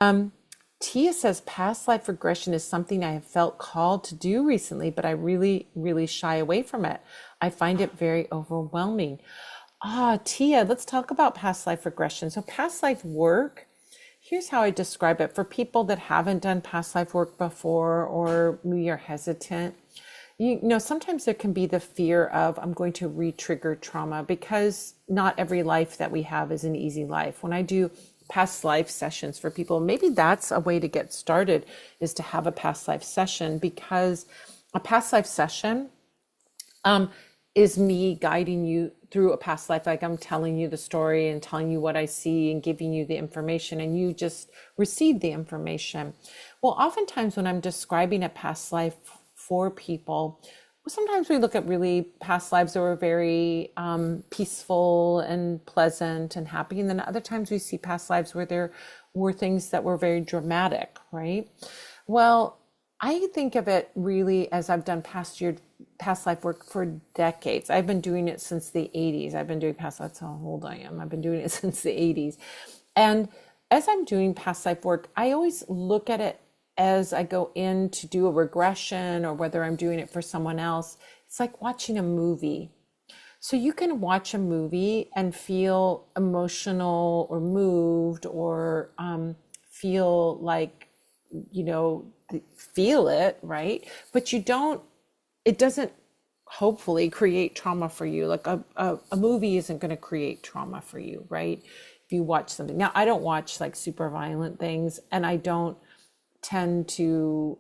Um, Tia says past life regression is something I have felt called to do recently, but I really, really shy away from it. I find it very overwhelming. Ah, Tia, let's talk about past life regression. So, past life work, here's how I describe it for people that haven't done past life work before or maybe are hesitant. You know, sometimes there can be the fear of I'm going to re-trigger trauma because not every life that we have is an easy life. When I do past life sessions for people, maybe that's a way to get started, is to have a past life session, because a past life session is me guiding you through a past life. Like I'm telling you the story and telling you what I see and giving you the information, and you just receive the information. Well, oftentimes when I'm describing a past life for people, sometimes we look at really past lives that were very peaceful and pleasant and happy. And then other times we see past lives where there were things that were very dramatic, right? Well, I think of it really as I've done past life work for decades. I've been doing it since the 80s. I've been doing past, that's how old I am. I've been doing it since the 80s. And as I'm doing past life work, I always look at it as I go in to do a regression, or whether I'm doing it for someone else. It's like watching a movie. So you can watch a movie and feel emotional or moved, or feel like, you know, feel it, right? But it doesn't hopefully create trauma for you. Like a movie isn't going to create trauma for you, right? If you watch something. Now, I don't watch like super violent things, and I don't tend to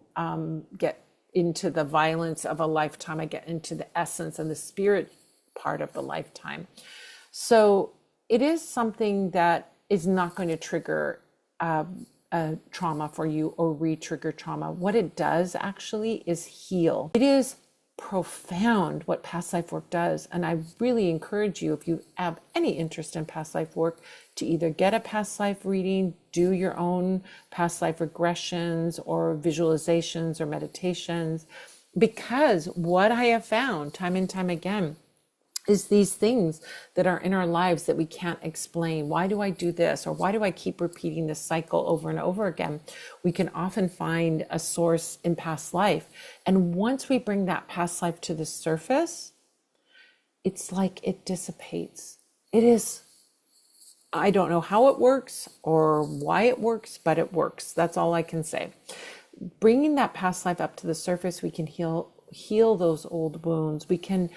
get into the violence of a lifetime. I get into the essence and the spirit part of the lifetime. So it is something that is not going to trigger a trauma for you or re-trigger trauma. What it does actually is heal. It is profound what past life work does. And I really encourage you, if you have any interest in past life work, to either get a past life reading, do your own past life regressions or visualizations or meditations. Because what I have found time and time again is these things that are in our lives that we can't explain. Why do I do this? Or why do I keep repeating this cycle over and over again? We can often find a source in past life. And once we bring that past life to the surface, it's like it dissipates. It is, I don't know how it works or why it works, but it works. That's all I can say. Bringing that past life up to the surface, we can heal those old wounds. We can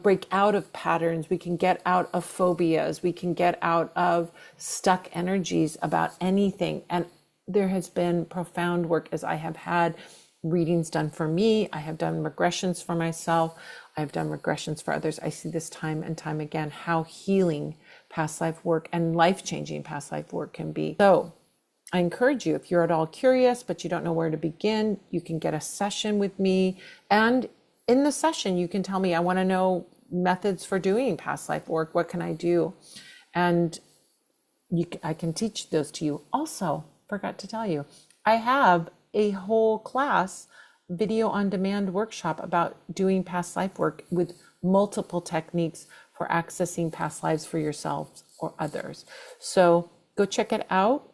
break out of patterns. We can get out of phobias. We can get out of stuck energies about anything. And there has been profound work as I have had readings done for me. I have done regressions for myself. I've done regressions for others. I see this time and time again, how healing past life work and life-changing past life work can be. So I encourage you, if you're at all curious, but you don't know where to begin, you can get a session with me. And in the session, you can tell me, I want to know methods for doing past life work. What can I do? And I can teach those to you. Also, forgot to tell you, I have a whole class, video on demand workshop about doing past life work with multiple techniques for accessing past lives for yourselves or others. So go check it out.